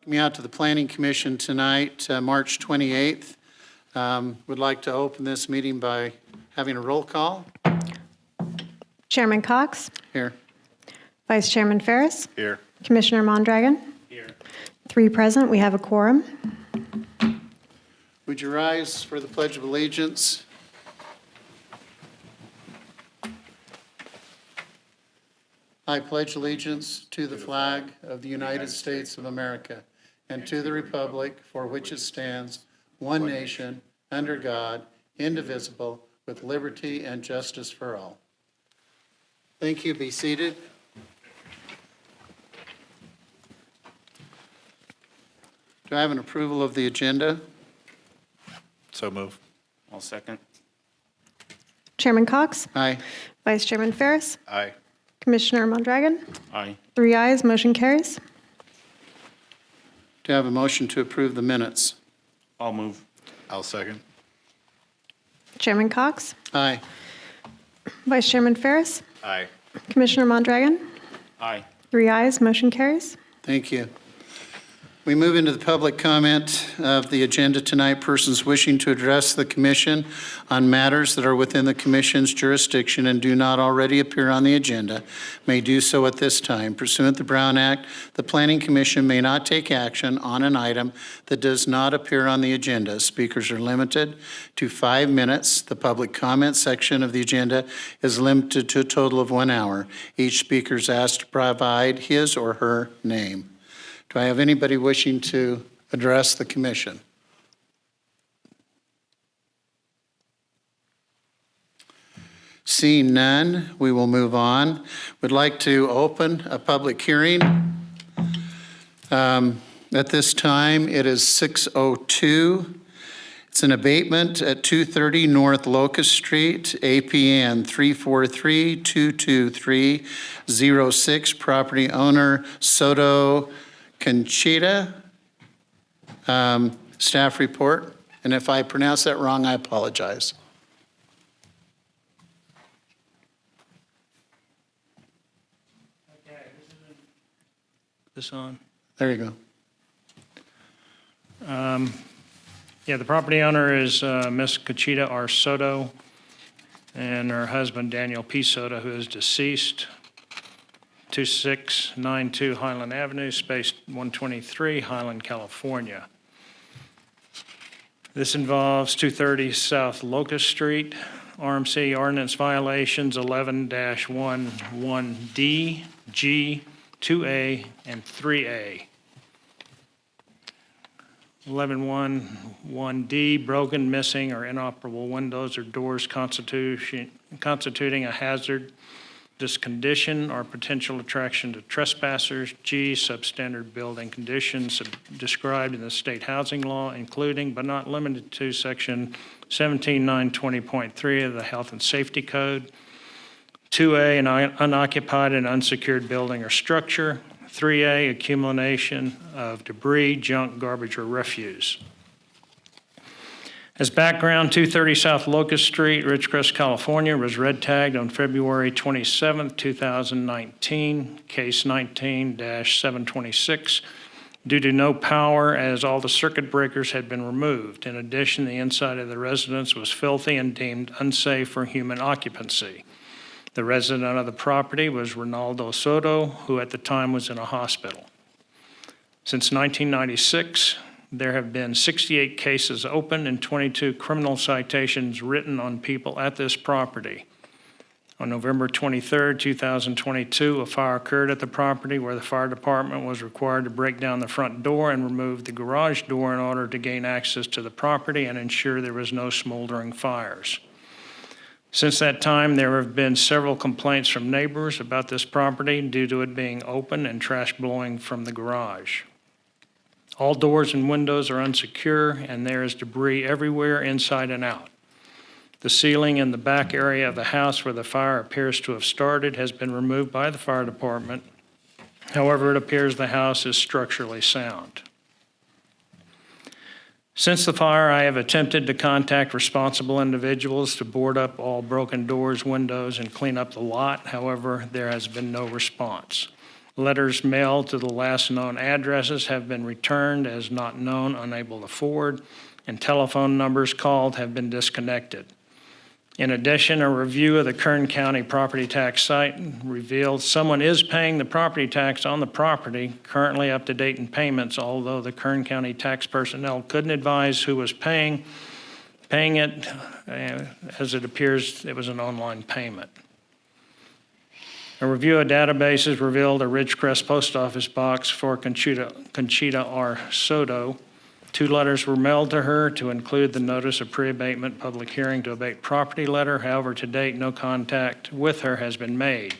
Coming out to the Planning Commission tonight, March 28th. Would like to open this meeting by having a roll call. Chairman Cox, Here. Vice Chairman Ferris, Here. Commissioner Mondragon. Here. 3 present. We have a quorum. Would you rise for the Pledge of Allegiance? I pledge allegiance to the flag of the United States of America and to the republic for which it stands, one nation, under God, indivisible, with liberty and justice for all. Thank you. Be seated. Do I have an approval of the agenda? So move. I'll second. Chairman Cox, Aye. Vice Chairman Ferris, Aye. Commissioner Mondragon. Aye. 3 ayes, motion carries. Do I have a motion to approve the minutes? I'll move. I'll second. Chairman Cox, Aye. Vice Chairman Ferris, Aye. Commissioner Mondragon. Aye. 3 ayes, motion carries. Thank you. We move into the public comment of the agenda tonight. Persons wishing to address the commission on matters that are within the commission's jurisdiction and do not already appear on the agenda may do so at this time. Pursuant to the Brown Act, the Planning Commission may not take action on an item that does not appear on the agenda. Speakers are limited to 5 minutes. The public comment section of the agenda is limited to a total of 1 hour. Each speaker is asked to provide his or her name. Do I have anybody wishing to address the commission? Seeing none, we will move on. Would like to open a public hearing. At this time, it is 6:02. It's an abatement at 230 North Locust Street, APN 343-22306, property owner Soto Conchita. Staff report, and if I pronounce that wrong, I apologize. This on? There you go. Yeah, the property owner is Ms. Conchita R. Soto and her husband Daniel P. Soto, who is deceased. 2692 Highland Avenue, space 123, Highland, California. This involves 230 South Locust Street, RMC ordinance violations 11-11D, G, 2A, and 3A. 11-1-1D, broken, missing, or inoperable windows or doors constituting a hazard. This condition or potential attraction to trespassers. G, substandard building conditions described in the state housing law, including but not limited to section 17920.3 of the Health and Safety Code. 2A, an unoccupied and unsecured building or structure. 3A, accumulation of debris, junk, garbage, or refuse. As background, 230 South Locust Street, Ridgecrest, California, was red tagged on February 27, 2019, case 19-726, due to no power as all the circuit breakers had been removed. In addition, the inside of the residence was filthy and deemed unsafe for human occupancy. The resident of the property was Ronaldo Soto, who at the time was in a hospital. Since 1996, there have been 68 cases opened and 22 criminal citations written on people at this property. On November 23, 2022, a fire occurred at the property where the fire department was required to break down the front door and remove the garage door in order to gain access to the property and ensure there was no smoldering fires. Since that time, there have been several complaints from neighbors about this property due to it being open and trash blowing from the garage. All doors and windows are unsecure, and there is debris everywhere, inside and out. The ceiling in the back area of the house where the fire appears to have started has been removed by the fire department. However, it appears the house is structurally sound. Since the fire, I have attempted to contact responsible individuals to board up all broken doors, windows, and clean up the lot. However, there has been no response. Letters mailed to the last known addresses have been returned as not known, unable to forward, and telephone numbers called have been disconnected. In addition, a review of the Kern County property tax site revealed someone is paying the property tax on the property, currently up to date in payments, although the Kern County tax personnel couldn't advise who was paying it, as it appears it was an online payment. A review of databases revealed a Ridgecrest post office box for Conchita R. Soto. 2 letters were mailed to her to include the notice of pre-abatement public hearing to abate property letter. However, to date, no contact with her has been made.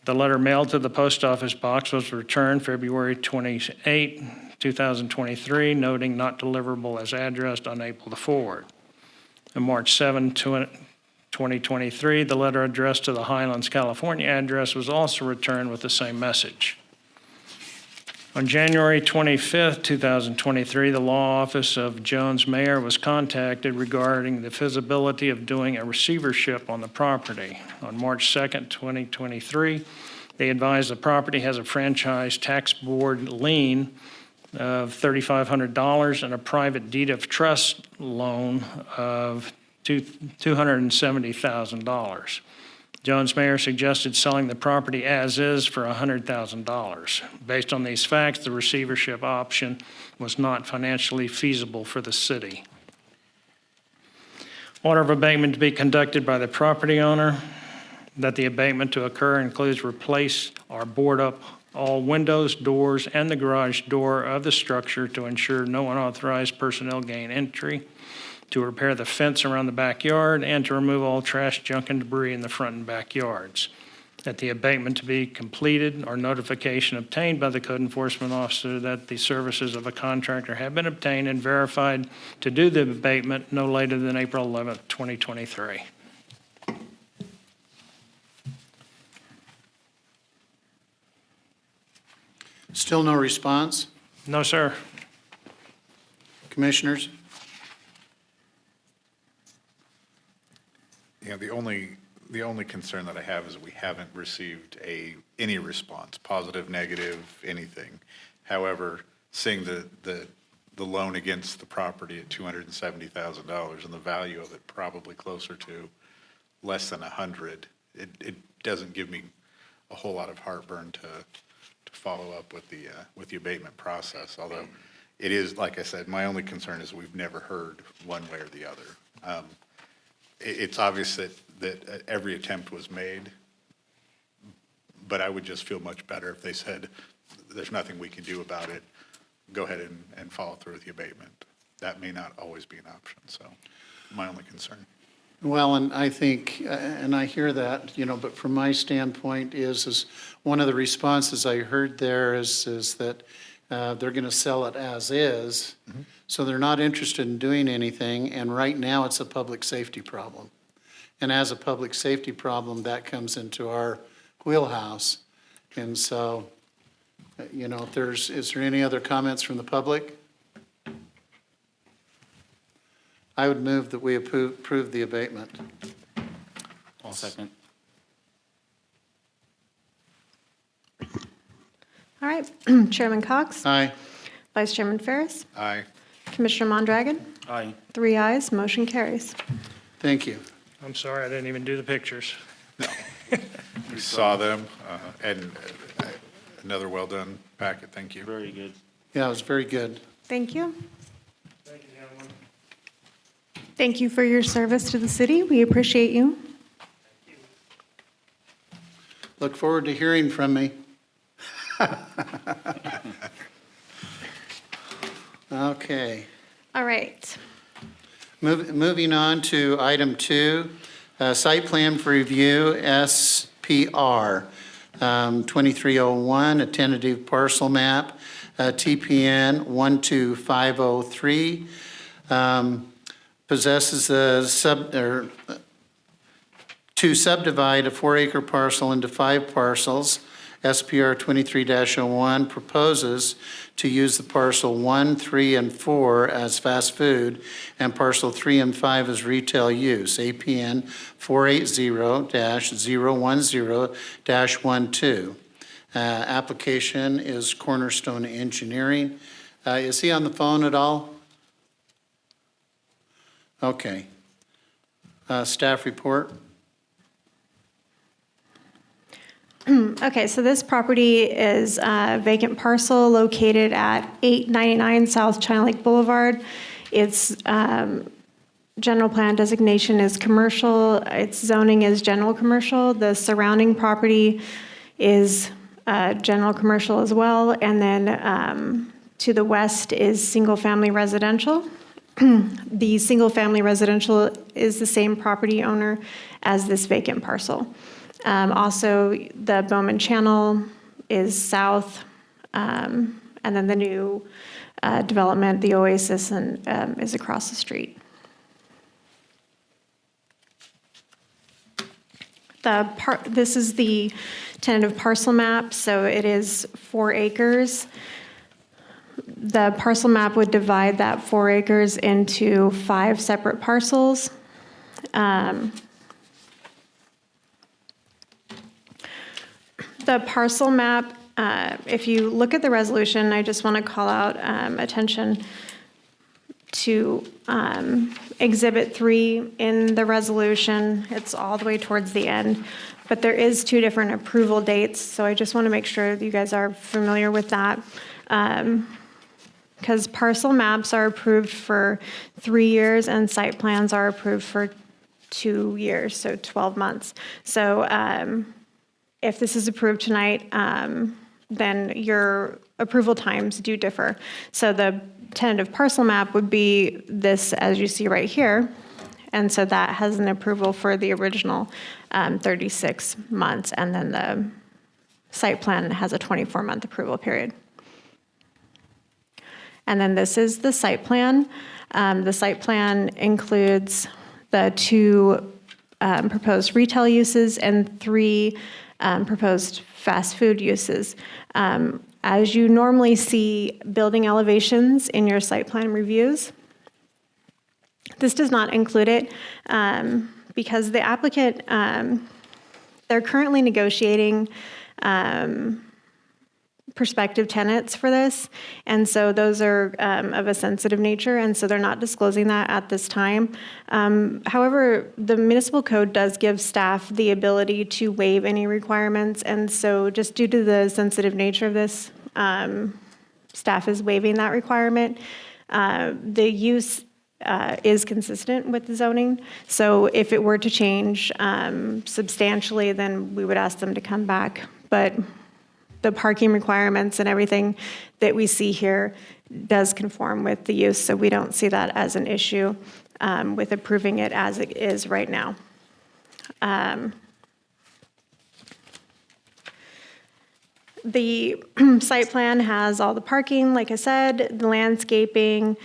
The letter mailed to the post office box was returned February 28, 2023, noting not deliverable as addressed, unable to forward. On March 7, 2023, the letter addressed to the Highlands, California address was also returned with the same message. On January 25, 2023, the law office of Jones Mayer was contacted regarding the feasibility of doing a receivership on the property. On March 2, 2023, they advised the property has a franchise tax board lien of $3,500 and a private deed of trust loan of $270,000. Jones Mayer suggested selling the property as is for $100,000. Based on these facts, the receivership option was not financially feasible for the city. Order of abatement to be conducted by the property owner, that the abatement to occur includes replace or board up all windows, doors, and the garage door of the structure to ensure no unauthorized personnel gain entry, to repair the fence around the backyard, and to remove all trash, junk, and debris in the front and backyards. That the abatement to be completed or notification obtained by the code enforcement officer that the services of a contractor have been obtained and verified to do the abatement no later than April 11, 2023. Still no response? No, sir. Commissioners? Yeah, the only concern that I have is we haven't received any response, positive, negative, anything. However, seeing the loan against the property at $270,000 and the value of it probably closer to less than 100, it doesn't give me a whole lot of heartburn to follow up with the abatement process. Although it is, like I said, my only concern is we've never heard one way or the other. It's obvious that every attempt was made, but I would just feel much better if they said, there's nothing we can do about it, go ahead and follow through with the abatement. That may not always be an option, so my only concern. Well, and I think, and I hear that, but from my standpoint is one of the responses I heard there is that they're going to sell it as is. Mm-hmm. So they're not interested in doing anything, and right now it's a public safety problem. And as a public safety problem, that comes into our wheelhouse. And so, is there any other comments from the public? I would move that we approve the abatement. I'll second. All right. Chairman Cox. Aye. Vice Chairman Ferris. Aye. Commissioner Mondragon. Aye. 3 ayes, motion carries. Thank you. I'm sorry, I didn't even do the pictures. We saw them, and another well-done packet, thank you. Very good. Yeah, it was very good. Thank you. Thank you, gentlemen. Thank you for your service to the city. We appreciate you. Look forward to hearing from me. Okay. All right. Moving on to item 2, site plan for review, SPR 2301, a tentative parcel map, TPN 12503, possesses to subdivide a 4-acre parcel into 5 parcels. SPR 23-01 proposes to use the parcel 1, 3, and 4 as fast food and parcel 3 and 5 as retail use, APN 480-010-12. Application is Cornerstone Engineering. Is he on the phone at all? Okay. Staff report? Okay, so this property is a vacant parcel located at 899 South China Lake Boulevard. Its general plan designation is commercial. Its zoning is general commercial. The surrounding property is general commercial as well. And then to the west is single-family residential. The single-family residential is the same property owner as this vacant parcel. Also, the Bowman Channel is south, and then the new development, the Oasis, is across the street. This is the tentative parcel map, so it is 4 acres. The parcel map would divide that 4 acres into 5 separate parcels. The parcel map, if you look at the resolution, I just want to call out attention to Exhibit 3 in the resolution. It's all the way towards the end, but there is 2 different approval dates, so I just want to make sure that you guys are familiar with that. Because parcel maps are approved for 3 years and site plans are approved for 2 years, so 12 months. So if this is approved tonight, then your approval times do differ. So the tentative parcel map would be this, as you see right here, and so that has an approval for the original 36 months, and then the site plan has a 24-month approval period. And then this is the site plan. The site plan includes the 2 proposed retail uses and 3 proposed fast food uses. As you normally see building elevations in your site plan reviews, this does not include it because the applicant, they're currently negotiating prospective tenants for this, and so those are of a sensitive nature, and so they're not disclosing that at this time. However, the municipal code does give staff the ability to waive any requirements, and so just due to the sensitive nature of this, staff is waiving that requirement. The use is consistent with the zoning, so if it were to change substantially, then we would ask them to come back, but the parking requirements and everything that we see here does conform with the use, so we don't see that as an issue with approving it as it is right now. The site plan has all the parking, like I said, the landscaping,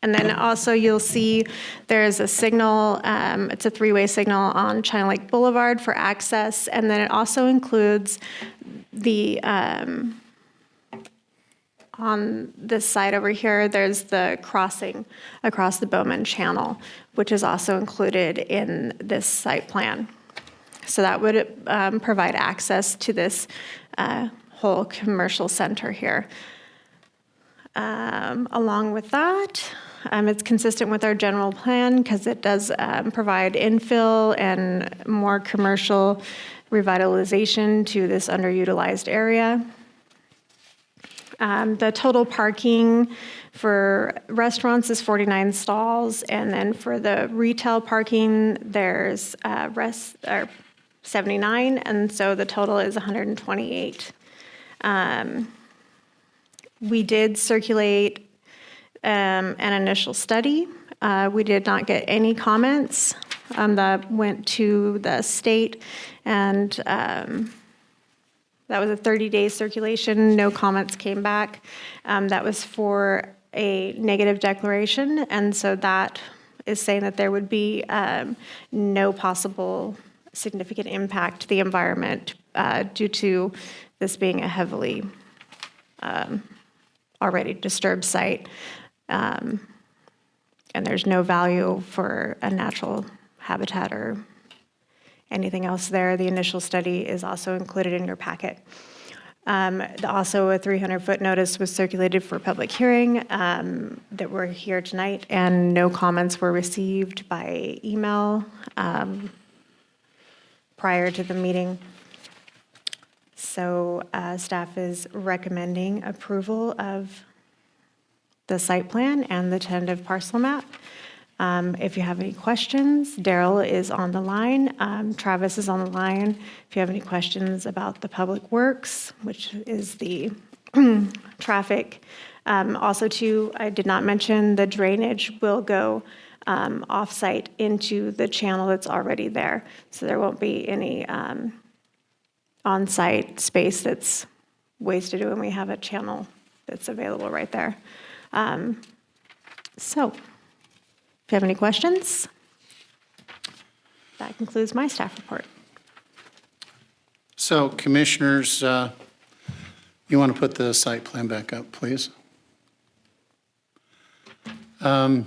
and then also you'll see there's a signal, it's a 3-way signal on China Lake Boulevard for access, and then it also includes the, on this side over here, there's the crossing across the Bowman Channel, which is also included in this site plan. So that would provide access to this whole commercial center here. Along with that, it's consistent with our general plan because it does provide infill and more commercial revitalization to this underutilized area. The total parking for restaurants is 49 stalls, and then for the retail parking, there's 79, and so the total is 128. We did circulate an initial study. We did not get any comments. That went to the state, and that was a 30-day circulation. No comments came back. That was for a negative declaration, and so that is saying that there would be no possible significant impact to the environment due to this being a heavily already disturbed site, and there's no value for a natural habitat or anything else there. The initial study is also included in your packet. Also, a 300-foot notice was circulated for public hearing that we're here tonight, and no comments were received by email prior to the meeting. So staff is recommending approval of the site plan and the tentative parcel map. If you have any questions, Daryl is on the line. Travis is on the line. If you have any questions about the public works, which is the traffic. Also, too, I did not mention the drainage will go off-site into the channel that's already there. So there won't be any on-site space that's wasted when we have a channel that's available right there. So, if you have any questions, that concludes my staff report. So commissioners, you want to put the site plan back up, please? Did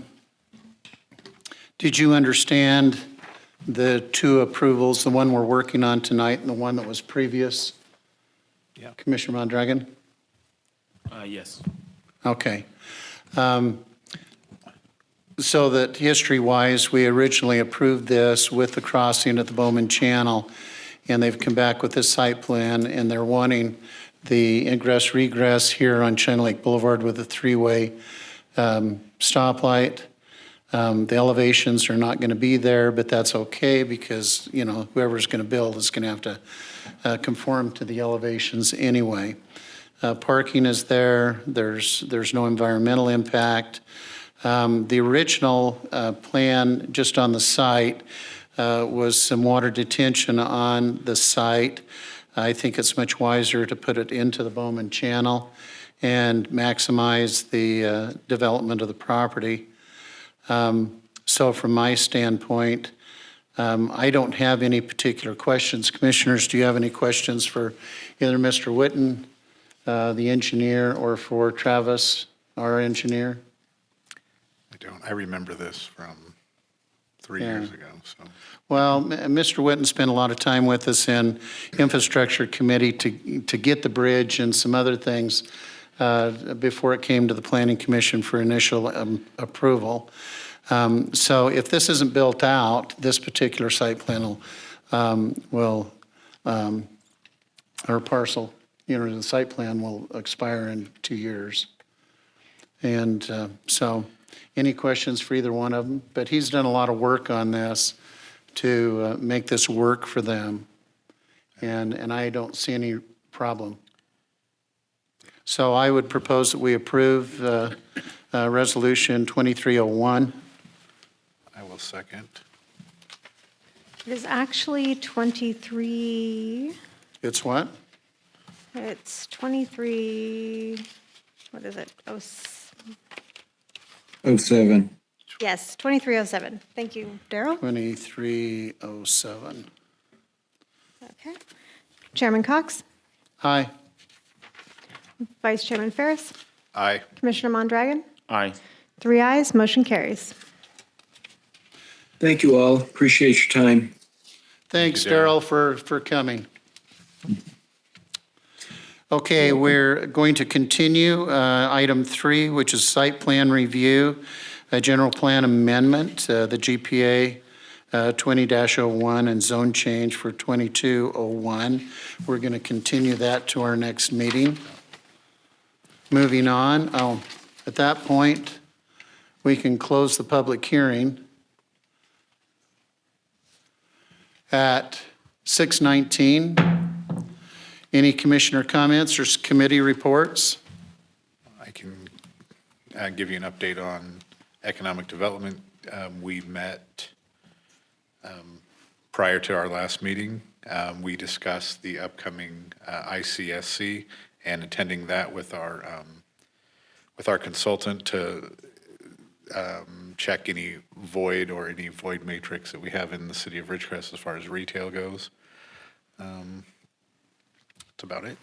you understand the two approvals, the one we're working on tonight and the one that was previous? Yeah. Commissioner Mondragon? Yes. Okay. So that history-wise, we originally approved this with the crossing at the Bowman Channel, and they've come back with this site plan, and they're wanting the ingress regress here on China Lake Boulevard with a three-way stoplight. The elevations are not going to be there, but that's okay because, you know, whoever's going to build is going to have to conform to the elevations anyway. Parking is there. There's no environmental impact. The original plan just on the site was some water detention on the site. I think it's much wiser to put it into the Bowman Channel and maximize the development of the property. So from my standpoint, I don't have any particular questions. Commissioners, do you have any questions for either Mr. Witten, the engineer, or for Travis, our engineer? I don't. I remember this from 3 years ago, so. Well, Mr. Witten spent a lot of time with us in Infrastructure Committee to get the bridge and some other things before it came to the Planning Commission for initial approval. So if this isn't built out, this particular site plan will or parcel, you know, the site plan will expire in 2 years. And so any questions for either one of them? But he's done a lot of work on this to make this work for them. And I don't see any problem. So I would propose that we approve Resolution 2301. I will second. It is actually 23, It's what? it's 23, what is it? Oh, 07. yes, 2307. Thank you, Daryl. 2307. Okay. Chairman Cox, Aye. Vice Chairman Ferris, Aye. Commissioner Mondragon, Aye. 3 ayes, motion carries. Thank you all. Appreciate your time. Thanks, Thank you, Daryl, for coming. Okay, we're going to continue item 3, which is site plan review, a general plan amendment, the GPA 20-01 and zone change for 2201. We're going to continue that to our next meeting. Moving on, at that point, we can close the public hearing at 6:19. Any commissioner comments or committee reports? I can give you an update on economic development. We met prior to our last meeting. We discussed the upcoming ICSC and attending that with our consultant to check any void or any void matrix that we have in the city of Ridgecrest as far as retail goes. That's about it.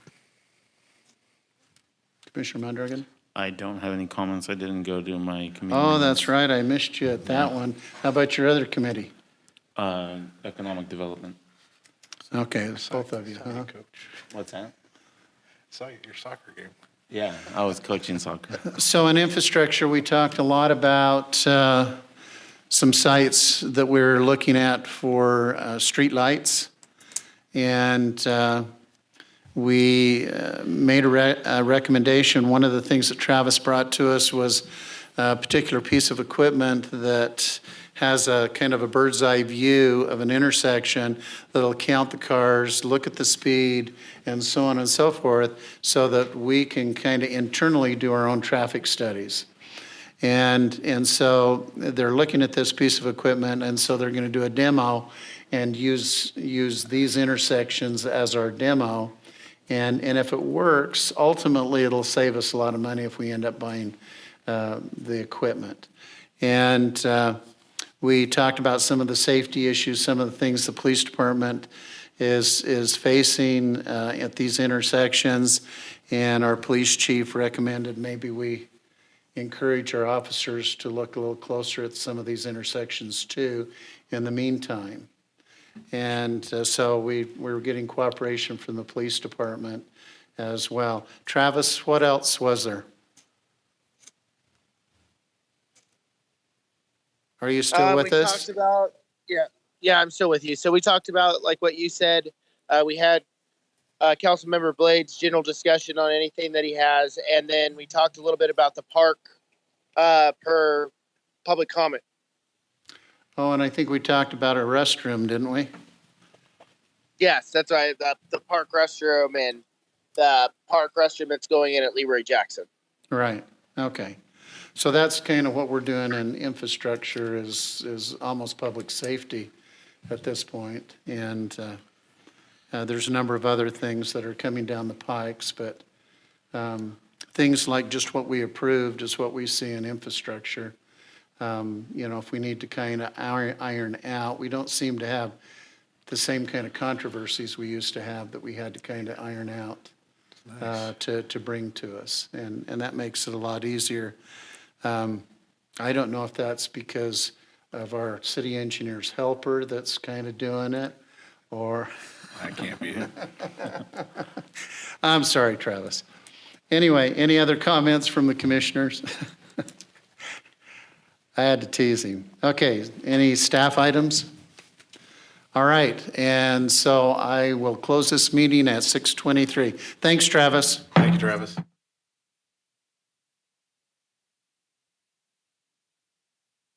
Commissioner Mondragon? I don't have any comments. I didn't go to my committee. Oh, that's right, I missed you at that one. How about your other committee? Economic development. Okay, it's both of you, Saw huh? Coach. What's that? Saw you at your soccer game. Yeah, I was coaching soccer. So in infrastructure, we talked a lot about some sites that we're looking at for streetlights. And we made a recommendation. One of the things that Travis brought to us was a particular piece of equipment that has a kind of a bird's eye view of an intersection that'll count the cars, look at the speed, and so on and so forth, so that we can kind of internally do our own traffic studies. And so they're looking at this piece of equipment, and so they're going to do a demo and use these intersections as our demo. And if it works, ultimately it'll save us a lot of money if we end up buying the equipment. And we talked about some of the safety issues, some of the things the police department is facing at these intersections. And our police chief recommended maybe we encourage our officers to look a little closer at some of these intersections too in the meantime. And so we're getting cooperation from the police department as well. Travis, what else was there? Are you still with we us? talked about, yeah, I'm still with you. So we talked about, like what you said, we had Councilmember Blade's general discussion on anything that he has, and then we talked a little bit about the park per public comment. Oh, and I think we talked about a restroom, didn't we? Yes, that's right. The park restroom and the park restroom that's going in at Leroy Jackson. Right, okay. So that's kind of what we're doing in infrastructure is almost public safety at this point. And there's a number of other things that are coming down the pikes, but things like just what we approved is what we see in infrastructure. If we need to kind of iron out, we don't seem to have the same kind of controversies we used to have that we had to kind of iron out to bring to us. And that makes it a lot easier. I don't know if that's because of our city engineer's helper that's kind of doing it, or... That can't be it. I'm sorry, Travis. Anyway, any other comments from the commissioners? I had to tease him. Okay, any staff items? All right, and so I will close this meeting at 6:23. Thanks, Travis. Thank you, Travis.